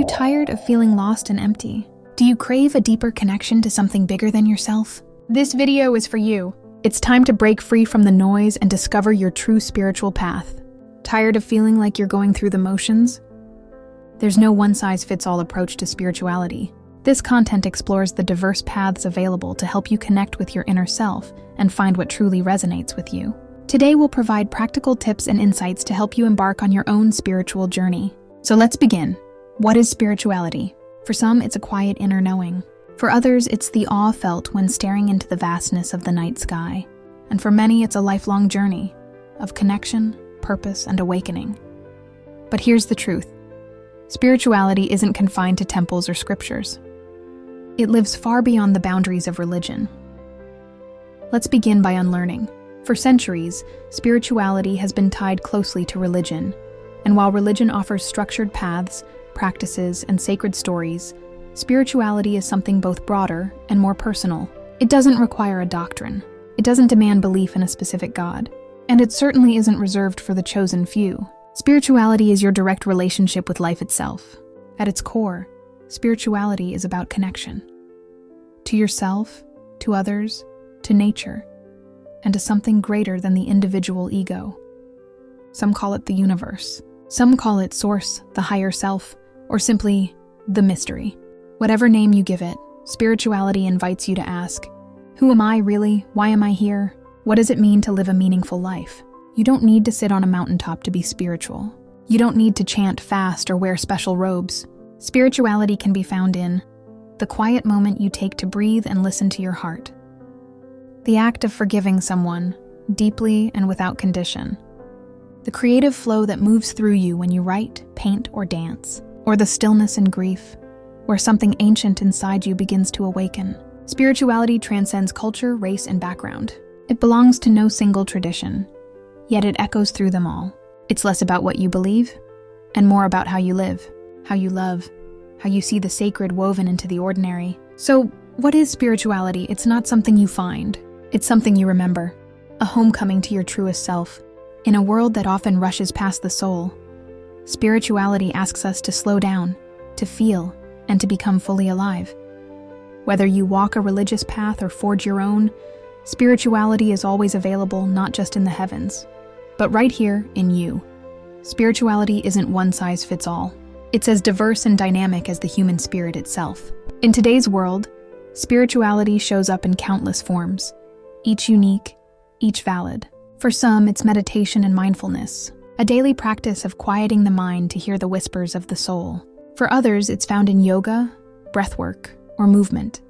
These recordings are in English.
you tired of feeling lost and empty? Do you crave a deeper connection to something bigger than yourself? This video is for you. It's time to break free from the noise and discover your true spiritual path. Tired of feeling like you're going through the motions? There's no one-size-fits-all approach to spirituality. This content explores the diverse paths available to help you connect with your inner self and find what truly resonates with you. Today we'll provide practical tips and insights to help you embark on your own spiritual journey. So let's begin. What is spirituality? For some, it's a quiet inner knowing. For others, it's the awe felt when staring into the vastness of the night sky. And for many, it's a lifelong journey of connection, purpose, and awakening. But here's the truth. Spirituality isn't confined to temples or scriptures. It lives far beyond the boundaries of religion. Let's begin by unlearning. For centuries, spirituality has been tied closely to religion. And while religion offers structured paths, practices, and sacred stories, spirituality is something both broader and more personal. It doesn't require a doctrine. It doesn't demand belief in a specific God. And it certainly isn't reserved for the chosen few. Spirituality is your direct relationship with life itself. At its core, spirituality is about connection. To yourself, to others, to nature, and to something greater than the individual ego. Some call it the universe. Some call it Source, the higher self, or simply the mystery. Whatever name you give it, spirituality invites you to ask, who am I really? Why am I here? What does it mean to live a meaningful life? You don't need to sit on a mountaintop to be spiritual. You don't need to chant fast or wear special robes. Spirituality can be found in the quiet moment you take to breathe and listen to your heart. The act of forgiving someone, deeply and without condition. The creative flow that moves through you when you write, paint, or dance. Or the stillness and grief, where something ancient inside you begins to awaken. Spirituality transcends culture, race, and background. It belongs to no single tradition, yet it echoes through them all. It's less about what you believe, and more about how you live, how you love, how you see the sacred woven into the ordinary. So, what is spirituality? It's not something you find. It's something you remember. A homecoming to your truest self. In a world that often rushes past the soul, spirituality asks us to slow down, to feel, and to become fully alive. Whether you walk a religious path or forge your own, spirituality is always available not just in the heavens, but right here in you. Spirituality isn't one size fits all. It's as diverse and dynamic as the human spirit itself. In today's world, spirituality shows up in countless forms, each unique, each valid. For some, it's meditation and mindfulness, a daily practice of quieting the mind to hear the whispers of the soul. For others, it's found in yoga, breathwork, or movement,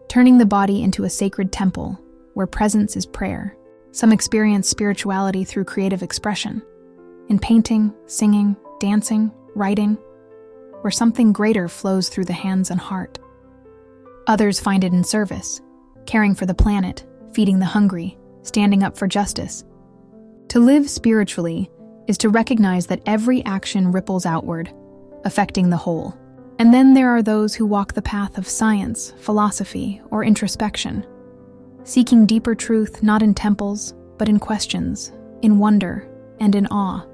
turning the body into a sacred temple where presence is prayer. Some experience spirituality through creative expression, in painting, singing, dancing, writing, where something greater flows through the hands and heart. Others find it in service, caring for the planet, feeding the hungry, standing up for justice. To live spiritually is to recognize that every action ripples outward, affecting the whole. And then there are those who walk the path of science, philosophy, or introspection, seeking deeper truth not in temples, but in questions, in wonder, and in awe.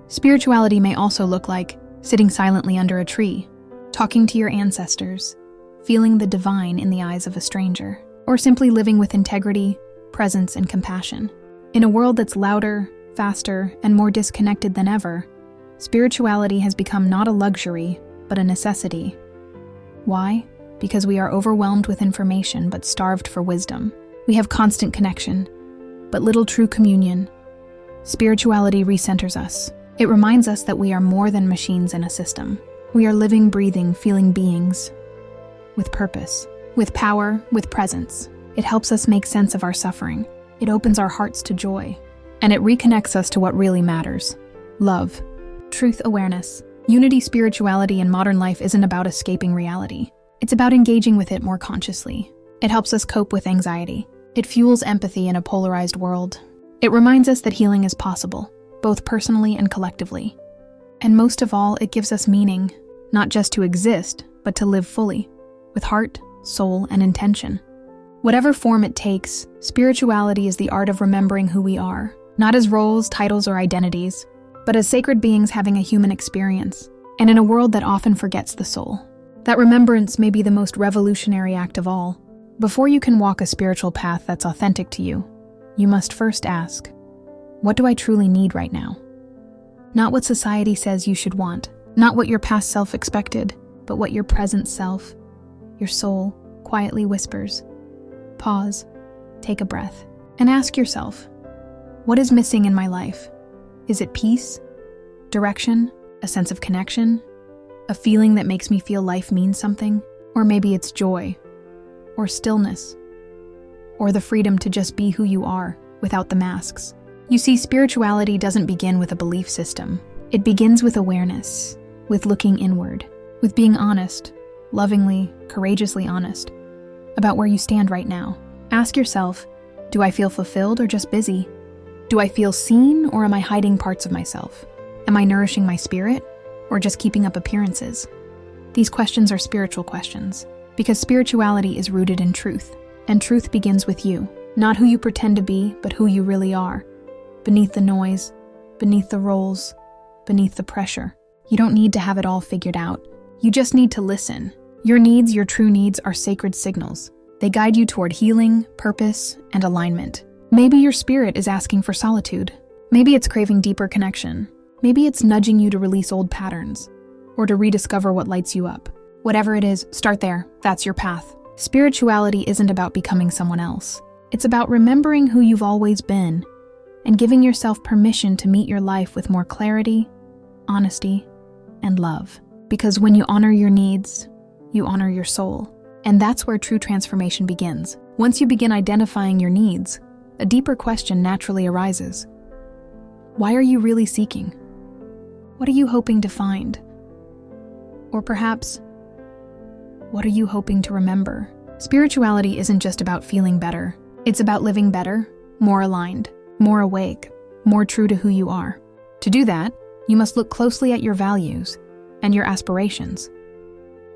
Spirituality may also look like sitting silently under a tree, talking to your ancestors, feeling the divine in the eyes of a stranger, or simply living with integrity, presence, and compassion. In a world that's louder, faster, and more disconnected than ever, spirituality has become not a luxury, but a necessity. Why? Because we are overwhelmed with information but starved for wisdom. We have constant connection, but little true communion. Spirituality recenters us. It reminds us that we are more than machines in a system. We are living, breathing, feeling beings with purpose, with power, with presence. It helps us make sense of our suffering. It opens our hearts to joy, and it reconnects us to what really matters: love, truth, awareness. Unity spirituality in modern life isn't about escaping reality. It's about engaging with it more consciously. It helps us cope with anxiety. It fuels empathy in a polarized world. It reminds us that healing is possible, both personally and collectively. And most of all, it gives us meaning, not just to exist, but to live fully, with heart, soul, and intention. Whatever form it takes, spirituality is the art of remembering who we are, not as roles, titles, or identities, but as sacred beings having a human experience. and in a world that often forgets the soul. That remembrance may be the most revolutionary act of all. Before you can walk a spiritual path that's authentic to you, you must first ask, what do I truly need right now? Not what society says you should want, not what your past self expected, but what your present self, your soul, quietly whispers. Pause, take a breath, and ask yourself, what is missing in my life? Is it peace, direction, a sense of connection, a feeling that makes me feel life means something? Or maybe it's joy, or stillness, or the freedom to just be who you are without the masks. You see, spirituality doesn't begin with a belief system. It begins with awareness, with looking inward, with being honest, lovingly, courageously honest, about where you stand right now. Ask yourself, do I feel fulfilled or just busy? Do I feel seen or am I hiding parts of myself? Am I nourishing my spirit or just keeping up appearances? These questions are spiritual questions because spirituality is rooted in truth, and truth begins with you, not who you pretend to be, but who you really are. Beneath the noise, beneath the roles, beneath the pressure. You don't need to have it all figured out. You just need to listen. Your needs, your true needs, are sacred signals. They guide you toward healing, purpose, and alignment. Maybe your spirit is asking for solitude. Maybe it's craving deeper connection. Maybe it's nudging you to release old patterns, or to rediscover what lights you up. Whatever it is, start there. That's your path. Spirituality isn't about becoming someone else. It's about remembering who you've always been and giving yourself permission to meet your life with more clarity, honesty, and love. Because when you honor your needs, you honor your soul. And that's where true transformation begins. Once you begin identifying your needs, a deeper question naturally arises. Why are you really seeking? What are you hoping to find? Or perhaps, what are you hoping to remember? Spirituality isn't just about feeling better. It's about living better, more aligned, more awake, more true to who you are. To do that, you must look closely at your values and your aspirations.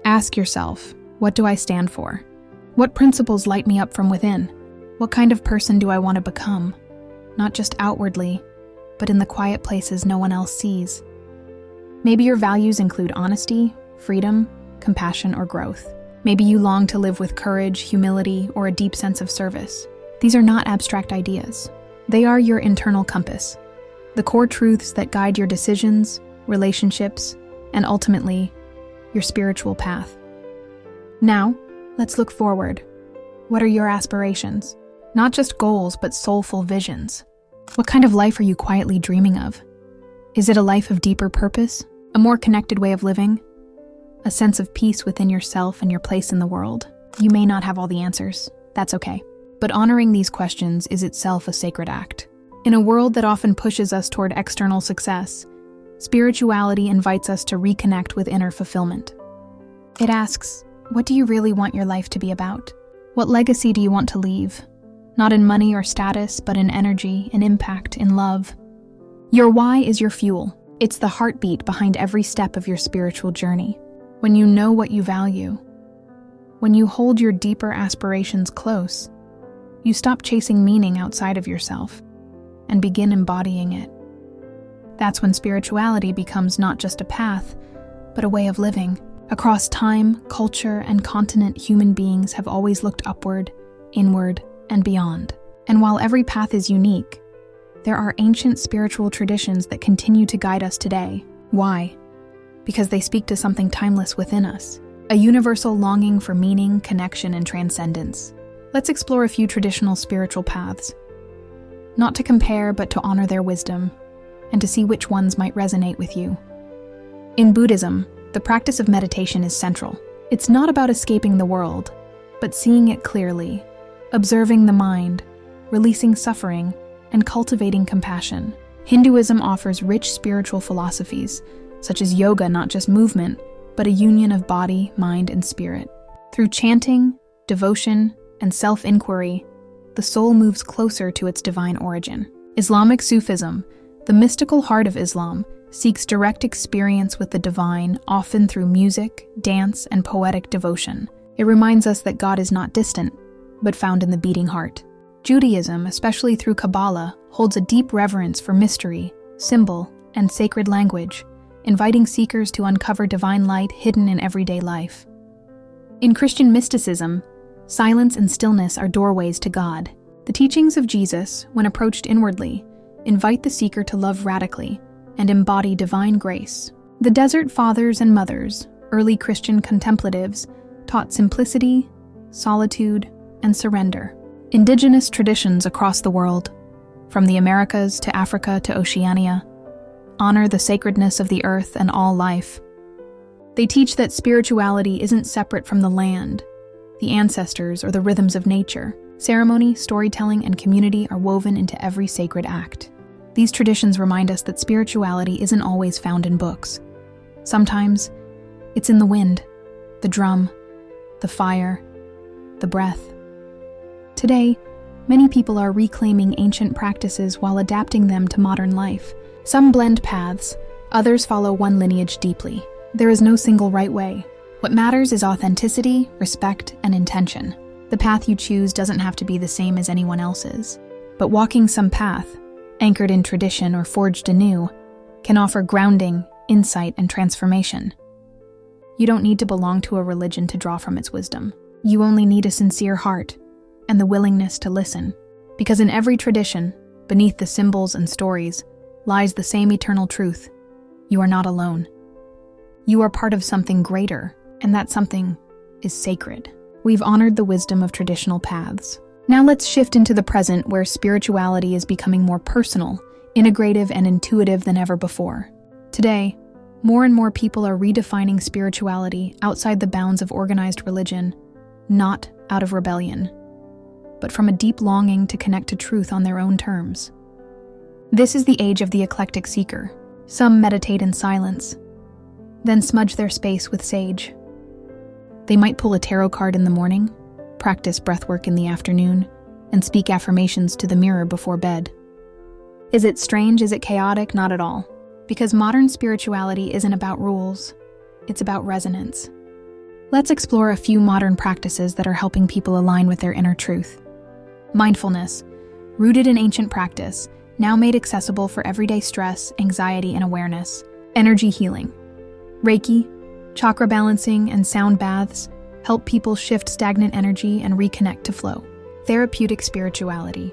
Ask yourself, what do I stand for? What principles light me up from within? What kind of person do I want to become? Not just outwardly, but in the quiet places no one else sees. Maybe your values include honesty, freedom, compassion, or growth. Maybe you long to live with courage, humility, or a deep sense of service. These are not abstract ideas. They are your internal compass, the core truths that guide your decisions, relationships, and ultimately, your spiritual path. Now, let's look forward. What are your aspirations? Not just goals, but soulful visions. What kind of life are you quietly dreaming of? Is it a life of deeper purpose? A more connected way of living? A sense of peace within yourself and your place in the world? You may not have all the answers. That's okay. But honoring these questions is itself a sacred act. In a world that often pushes us toward external success, spirituality invites us to reconnect with inner fulfillment. It asks, what do you really want your life to be about? What legacy do you want to leave? Not in money or status, but in energy, in impact, in love. Your why is your fuel. It's the heartbeat behind every step of your spiritual journey. When you know what you value, when you hold your deeper aspirations close, you stop chasing meaning outside of yourself and begin embodying it. That's when spirituality becomes not just a path, but a way of living. Across time, culture, and continent, human beings have always looked upward, inward, and beyond. And while every path is unique, there are ancient spiritual traditions that continue to guide us today. Why? Because they speak to something timeless within us, a universal longing for meaning, connection, and transcendence. Let's explore a few traditional spiritual paths, not to compare, but to honor their wisdom, and to see which ones might resonate with you. In Buddhism, the practice of meditation is central. It's not about escaping the world, but seeing it clearly, observing the mind, releasing suffering, and cultivating compassion. Hinduism offers rich spiritual philosophies, such as yoga, not just movement, but a union of body, mind, and spirit. Through chanting, devotion, and self-inquiry, the soul moves closer to its divine origin. Islamic Sufism, the mystical heart of Islam, seeks direct experience with the divine, often through music, dance, and poetic devotion. It reminds us that God is not distant, but found in the beating heart. Judaism, especially through Kabbalah, holds a deep reverence for mystery, symbol, and sacred language, inviting seekers to uncover divine light hidden in everyday life. In Christian mysticism, silence and stillness are doorways to God. The teachings of Jesus, when approached inwardly, invite the seeker to love radically and embody divine grace. The Desert Fathers and Mothers, early Christian contemplatives, taught simplicity, solitude, and surrender. Indigenous traditions across the world, from the Americas to Africa to Oceania, honor the sacredness of the earth and all life. They teach that spirituality isn't separate from the land, the ancestors, or the rhythms of nature. Ceremony, storytelling, and community are woven into every sacred act. These traditions remind us that spirituality isn't always found in books. Sometimes, it's in the wind, the drum, the fire, the breath. Today, many people are reclaiming ancient practices while adapting them to modern life. Some blend paths, others follow one lineage deeply. There is no single right way. What matters is authenticity, respect, and intention. The path you choose doesn't have to be the same as anyone else's. But walking some path, anchored in tradition or forged anew, can offer grounding, insight, and transformation. You don't need to belong to a religion to draw from its wisdom. You only need a sincere heart and the willingness to listen. Because in every tradition, beneath the symbols and stories, lies the same eternal truth. You are not alone. You are part of something greater, and that something is sacred. We've honored the wisdom of traditional paths. Now let's shift into the present, where spirituality is becoming more personal, integrative, and intuitive than ever before. Today, more and more people are redefining spirituality outside the bounds of organized religion, not out of rebellion, but from a deep longing to connect to truth on their own terms. This is the age of the eclectic seeker. Some meditate in silence, then smudge their space with sage. They might pull a tarot card in the morning, practice breathwork in the afternoon, and speak affirmations to the mirror before bed. Is it strange? Is it chaotic? Not at all. Because modern spirituality isn't about rules, it's about resonance. Let's explore a few modern practices that are helping people align with their inner truth. Mindfulness, rooted in ancient practice, now made accessible for everyday stress, anxiety, and awareness. Energy healing. Reiki, chakra balancing, and sound baths help people shift stagnant energy and reconnect to flow. Therapeutic spirituality.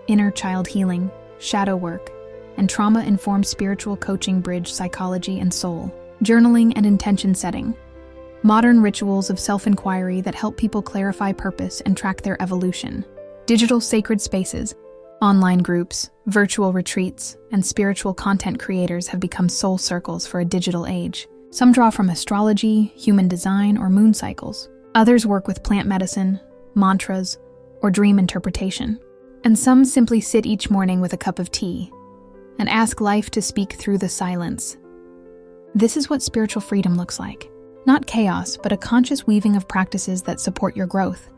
Inner child healing, shadow work, and trauma-informed spiritual coaching bridge psychology and soul. Journaling and intention setting. Modern rituals of self-inquiry that help people clarify purpose and track their evolution. Digital sacred spaces. Online groups, virtual retreats, and spiritual content creators have become soul circles for a digital age. Some draw from astrology, human design, or moon cycles. Others work with plant medicine, mantras, or dream interpretation. And some simply sit each morning with a cup of tea and ask life to speak through the silence. This is what spiritual freedom looks like. Not chaos, but a conscious weaving of practices that support your growth.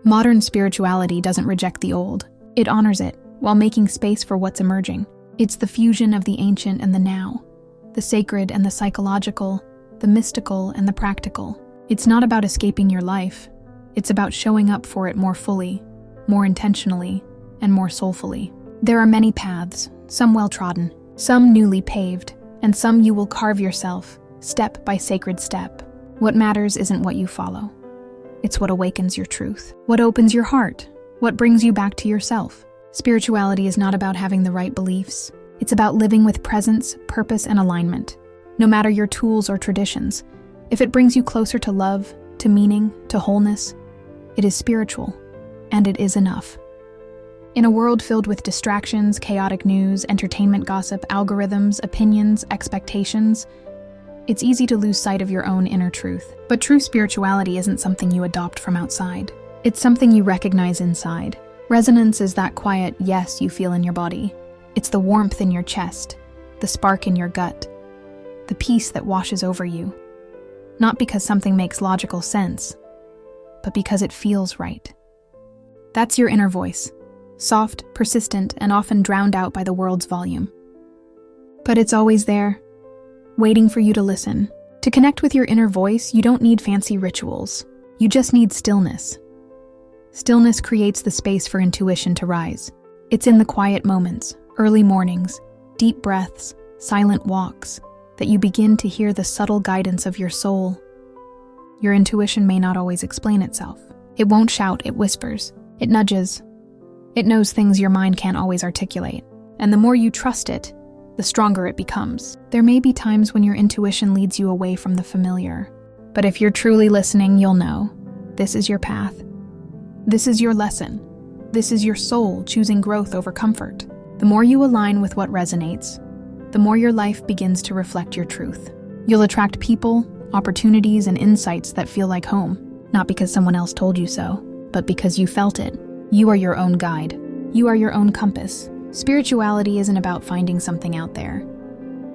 Modern spirituality doesn't reject the old. It honors it, while making space for what's emerging. It's the fusion of the ancient and the now, the sacred and the psychological, the mystical and the practical. It's not about escaping your life. It's about showing up for it more fully, more intentionally, and more soulfully. There are many paths, some well-trodden, some newly paved, and some you will carve yourself, step by sacred step. What matters isn't what you follow. It's what awakens your truth, what opens your heart, what brings you back to yourself. Spirituality is not about having the right beliefs. It's about living with presence, purpose, and alignment. No matter your tools or traditions, if it brings you closer to love, to meaning, to wholeness, it is spiritual, and it is enough. In a world filled with distractions, chaotic news, entertainment gossip, algorithms, opinions, expectations, it's easy to lose sight of your own inner truth. But true spirituality isn't something you adopt from outside. It's something you recognize inside. Resonance is that quiet yes you feel in your body. It's the warmth in your chest, the spark in your gut, the peace that washes over you. Not because something makes logical sense, but because it feels right. That's your inner voice, soft, persistent, and often drowned out by the world's volume. But it's always there, waiting for you to listen. To connect with your inner voice, you don't need fancy rituals. You just need stillness. Stillness creates the space for intuition to rise. It's in the quiet moments, early mornings, deep breaths, silent walks, that you begin to hear the subtle guidance of your soul. Your intuition may not always explain itself. It won't shout, it whispers, it nudges. It knows things your mind can't always articulate. And the more you trust it, the stronger it becomes. There may be times when your intuition leads you away from the familiar. But if you're truly listening, you'll know this is your path. This is your lesson. This is your soul choosing growth over comfort. The more you align with what resonates, the more your life begins to reflect your truth. You'll attract people, opportunities, and insights that feel like home, not because someone else told you so, but because you felt it. You are your own guide. You are your own compass. Spirituality isn't about finding something out there.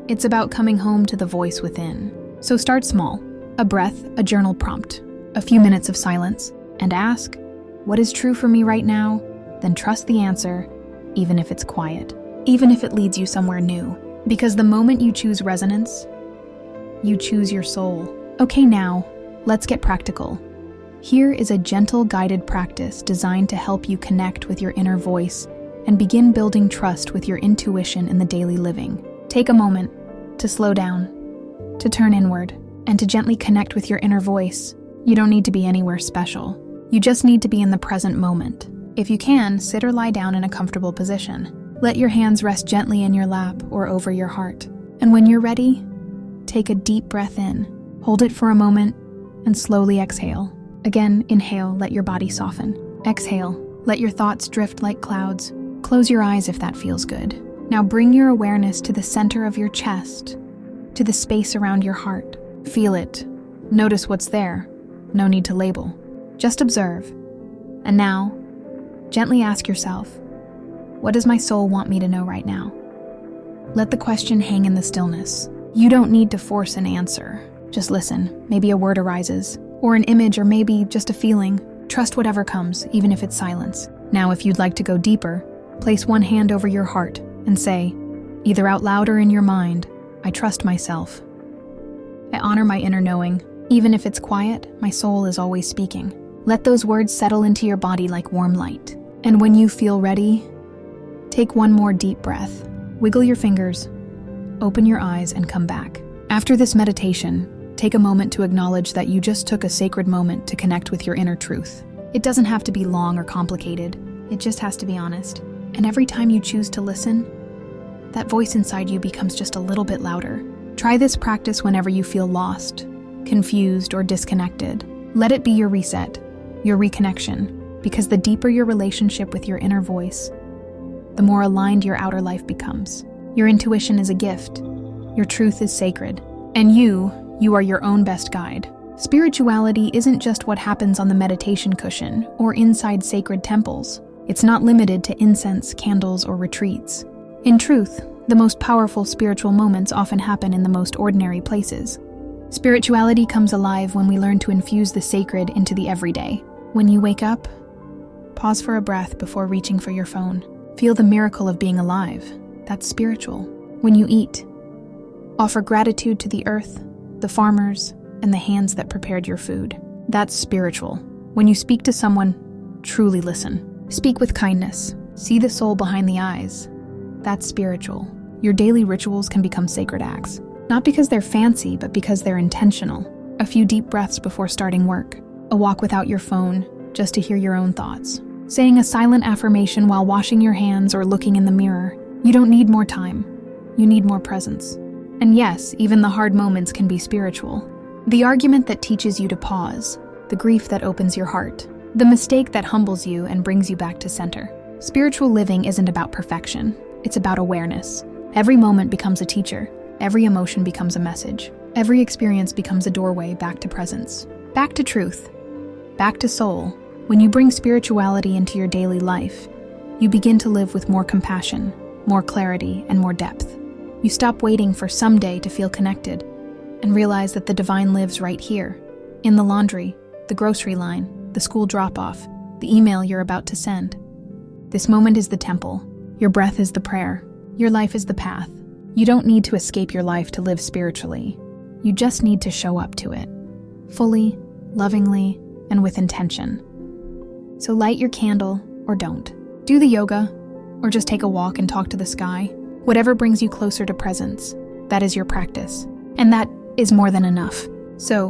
It's about coming home to the voice within. So start small. A breath, a journal prompt, a few minutes of silence, and ask, what is true for me right now? Then trust the answer, even if it's quiet, even if it leads you somewhere new. Because the moment you choose resonance, you choose your soul. Okay, now, let's get practical. Here is a gentle guided practice designed to help you connect with your inner voice and begin building trust with your intuition in the daily living. Take a moment to slow down, to turn inward, and to gently connect with your inner voice. You don't need to be anywhere special. You just need to be in the present moment. If you can, sit or lie down in a comfortable position. Let your hands rest gently in your lap or over your heart. And when you're ready, take a deep breath in. Hold it for a moment and slowly exhale. Again, inhale, let your body soften. Exhale, let your thoughts drift like clouds. Close your eyes if that feels good. Now bring your awareness to the center of your chest, to the space around your heart. Feel it. Notice what's there. No need to label. Just observe. And now, gently ask yourself, what does my soul want me to know right now? Let the question hang in the stillness. You don't need to force an answer. Just listen. Maybe a word arises, or an image, or maybe just a feeling. Trust whatever comes, even if it's silence. Now, if you'd like to go deeper, place one hand over your heart and say, either out loud or in your mind, I trust myself. I honor my inner knowing. Even if it's quiet, my soul is always speaking. Let those words settle into your body like warm light. And when you feel ready, take one more deep breath. Wiggle your fingers, open your eyes, and come back. After this meditation, take a moment to acknowledge that you just took a sacred moment to connect with your inner truth. It doesn't have to be long or complicated. It just has to be honest. And every time you choose to listen, that voice inside you becomes just a little bit louder. Try this practice whenever you feel lost, confused, or disconnected. Let it be your reset, your reconnection, because the deeper your relationship with your inner voice, the more aligned your outer life becomes. Your intuition is a gift. Your truth is sacred. And you are your own best guide. Spirituality isn't just what happens on the meditation cushion or inside sacred temples. It's not limited to incense, candles, or retreats. In truth, the most powerful spiritual moments often happen in the most ordinary places. Spirituality comes alive when we learn to infuse the sacred into the everyday. When you wake up, pause for a breath before reaching for your phone. Feel the miracle of being alive. That's spiritual. When you eat, offer gratitude to the earth, the farmers, and the hands that prepared your food. That's spiritual. When you speak to someone, truly listen. Speak with kindness. See the soul behind the eyes. That's spiritual. Your daily rituals can become sacred acts. Not because they're fancy, but because they're intentional. A few deep breaths before starting work. A walk without your phone, just to hear your own thoughts. Saying a silent affirmation while washing your hands or looking in the mirror. You don't need more time. You need more presence. And yes, even the hard moments can be spiritual. The argument that teaches you to pause. The grief that opens your heart. The mistake that humbles you and brings you back to center. Spiritual living isn't about perfection. It's about awareness. Every moment becomes a teacher. Every emotion becomes a message. Every experience becomes a doorway back to presence. Back to truth. Back to soul. When you bring spirituality into your daily life, you begin to live with more compassion, more clarity, and more depth. You stop waiting for someday to feel connected and realize that the divine lives right here, in the laundry, the grocery line, the school drop-off, the email you're about to send. This moment is the temple. Your breath is the prayer. Your life is the path. You don't need to escape your life to live spiritually. You just need to show up to it, fully, lovingly, and with intention. So light your candle, or don't. Do the yoga, or just take a walk and talk to the sky. Whatever brings you closer to presence. That is your practice. And that is more than enough. So,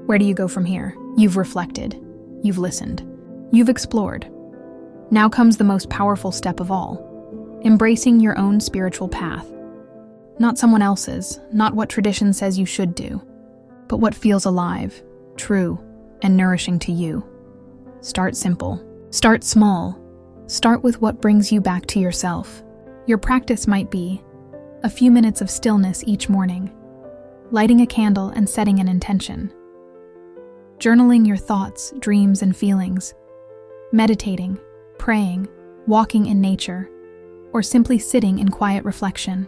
where do you go from here? You've reflected. You've listened. You've explored. Now comes the most powerful step of all. Embracing your own spiritual path. Not someone else's, not what tradition says you should do, but what feels alive, true, and nourishing to you. Start simple. Start small. Start with what brings you back to yourself. Your practice might be a few minutes of stillness each morning, lighting a candle and setting an intention, journaling your thoughts, dreams, and feelings, meditating, praying, walking in nature, or simply sitting in quiet reflection.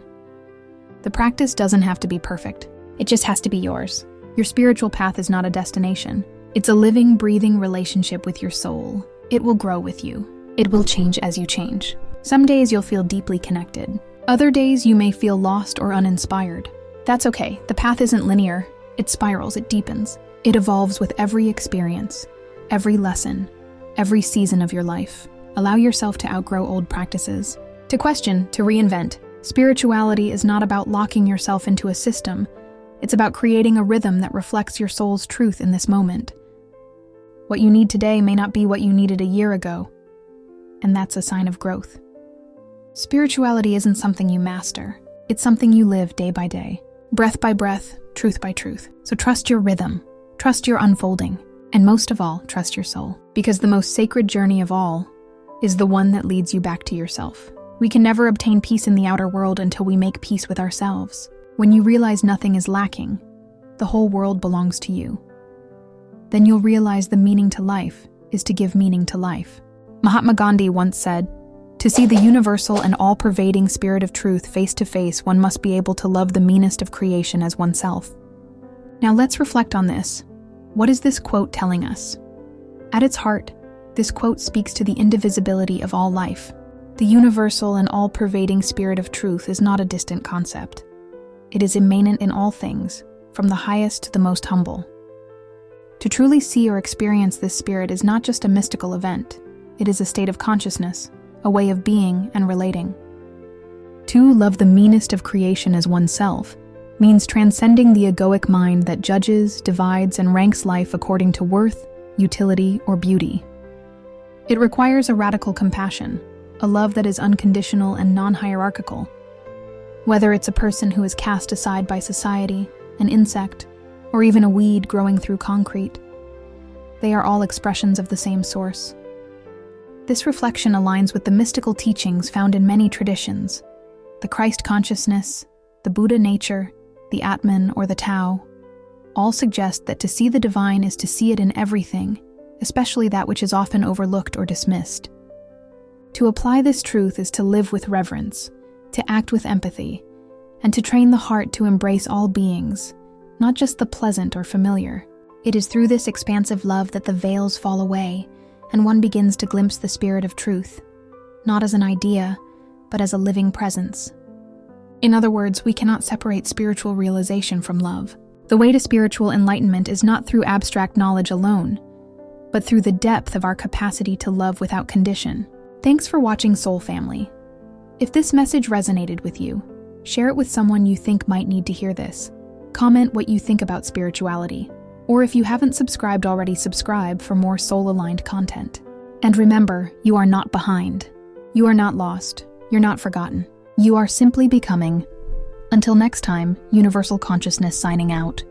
The practice doesn't have to be perfect. It just has to be yours. Your spiritual path is not a destination. It's a living, breathing relationship with your soul. It will grow with you. It will change as you change. Some days you'll feel deeply connected. Other days you may feel lost or uninspired. That's okay. The path isn't linear. It spirals, it deepens. It evolves with every experience, every lesson, every season of your life. Allow yourself to outgrow old practices, to question, to reinvent. Spirituality is not about locking yourself into a system. It's about creating a rhythm that reflects your soul's truth in this moment. What you need today may not be what you needed a year ago, and that's a sign of growth. Spirituality isn't something you master. It's something you live day by day, breath by breath, truth by truth. So trust your rhythm, trust your unfolding, and most of all, trust your soul. Because the most sacred journey of all is the one that leads you back to yourself. We can never obtain peace in the outer world until we make peace with ourselves. When you realize nothing is lacking, the whole world belongs to you. Then you'll realize the meaning to life is to give meaning to life. Mahatma Ghandi once said, "To see the universal and all-pervading spirit of truth face to face, one must be able to love the meanest of creation as oneself." Now let's reflect on this. What is this quote telling us? At its heart, this quote speaks to the indivisibility of all life. The universal and all-pervading spirit of truth is not a distant concept. It is immanent in all things, from the highest to the most humble. To truly see or experience this spirit is not just a mystical event. It is a state of consciousness, a way of being and relating. To love the meanest of creation as oneself means transcending the egoic mind that judges, divides, and ranks life according to worth, utility, or beauty. It requires a radical compassion, a love that is unconditional and non-hierarchical. Whether it's a person who is cast aside by society, an insect, or even a weed growing through concrete, they are all expressions of the same source. This reflection aligns with the mystical teachings found in many traditions. The Christ consciousness, the Buddha nature, the Atman or the Tao, all suggest that to see the divine is to see it in everything, especially that which is often overlooked or dismissed. To apply this truth is to live with reverence, to act with empathy, and to train the heart to embrace all beings, not just the pleasant or familiar. It is through this expansive love that the veils fall away, and one begins to glimpse the spirit of truth, not as an idea, but as a living presence. In other words, we cannot separate spiritual realization from love. The way to spiritual enlightenment is not through abstract knowledge alone, but through the depth of our capacity to love without condition. Thanks for watching, Soul Family. If this message resonated with you, share it with someone you think might need to hear this. Comment what you think about spirituality. Or if you haven't subscribed already, subscribe for more soul-aligned content. And remember, you are not behind. You are not lost. You're not forgotten. You are simply becoming. Until next time, Universal Consciousness signing out.